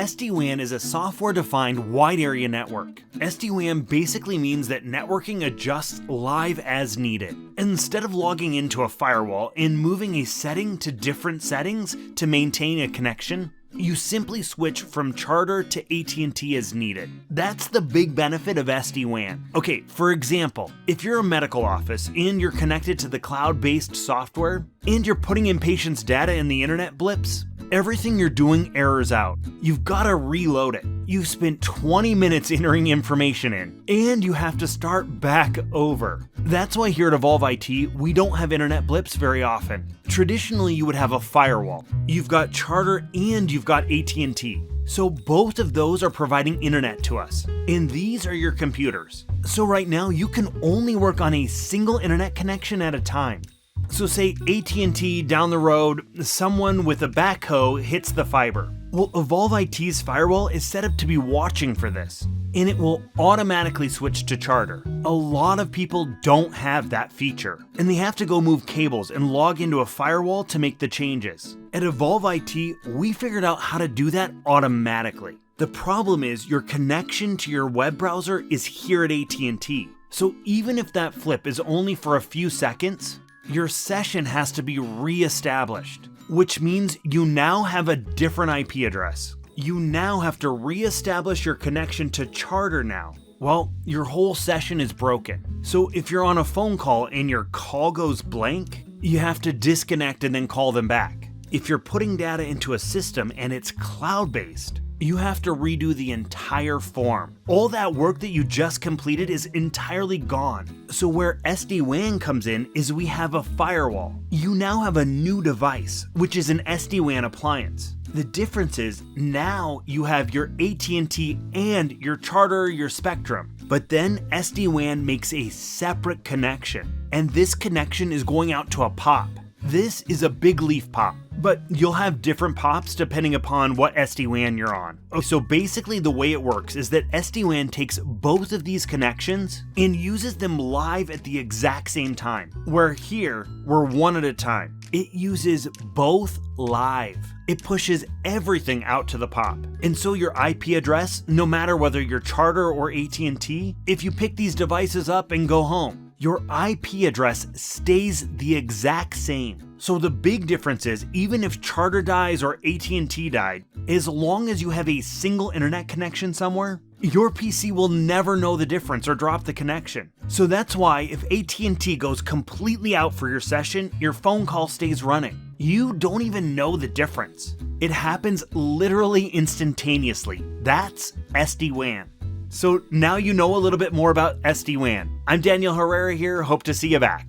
SD-WAN is a software-defined wide area network. SD-WAN basically means that networking adjusts live as needed. Instead of logging into a firewall and moving a setting to different settings to maintain a connection, you simply switch from Charter to AT&T as needed. That's the big benefit of SD-WAN. Okay, for example, if you're a medical office and you're connected to the cloud-based software and you're putting in patients' data in the internet blips, everything you're doing errors out. You've got to reload it. You've spent 20 minutes entering information in, and you have to start back over. That's why here at Evolv IT, we don't have internet blips very often. Traditionally, you would have a firewall. You've got Charter and you've got AT&T. So both of those are providing internet to us, and these are your computers. So right now, you can only work on a single internet connection at a time. So say AT&T down the road, someone with a backhoe hits the fiber. Well, Evolv IT's firewall is set up to be watching for this, and it will automatically switch to Charter. A lot of people don't have that feature, and they have to go move cables and log into a firewall to make the changes. At Evolv IT, we figured out how to do that automatically. The problem is your connection to your web browser is here at AT&T. So even if that flip is only for a few seconds, your session has to be re-established, which means you now have a different IP address. You now have to re-establish your connection to Charter now. Well, your whole session is broken. So if you're on a phone call and your call goes blank, you have to disconnect and then call them back. If you're putting data into a system and it's cloud-based, you have to redo the entire form. All that work that you just completed is entirely gone. So where SD-WAN comes in is we have a firewall. You now have a new device, which is an SD-WAN appliance. The difference is now you have your AT&T and your Charter, your Spectrum. But then SD-WAN makes a separate connection, and this connection is going out to a POP. This is a big leaf POP, but you'll have different POPs depending upon what SD-WAN you're on. So basically the way it works is that SD-WAN takes both of these connections and uses them live at the exact same time, where here we're one at a time. It uses both live. It pushes everything out to the POP. And so your IP address, no matter whether you're Charter or AT&T, if you pick these devices up and go home, your IP address stays the exact same. So the big difference is, even if Charter dies or AT&T died, as long as you have a single internet connection somewhere, your PC will never know the difference or drop the connection. So that's why if AT&T goes completely out for your session, your phone call stays running. You don't even know the difference. It happens literally instantaneously. That's SD-WAN. So now you know a little bit more about SD-WAN. I'm Daniel Herrera here, hope to see you back.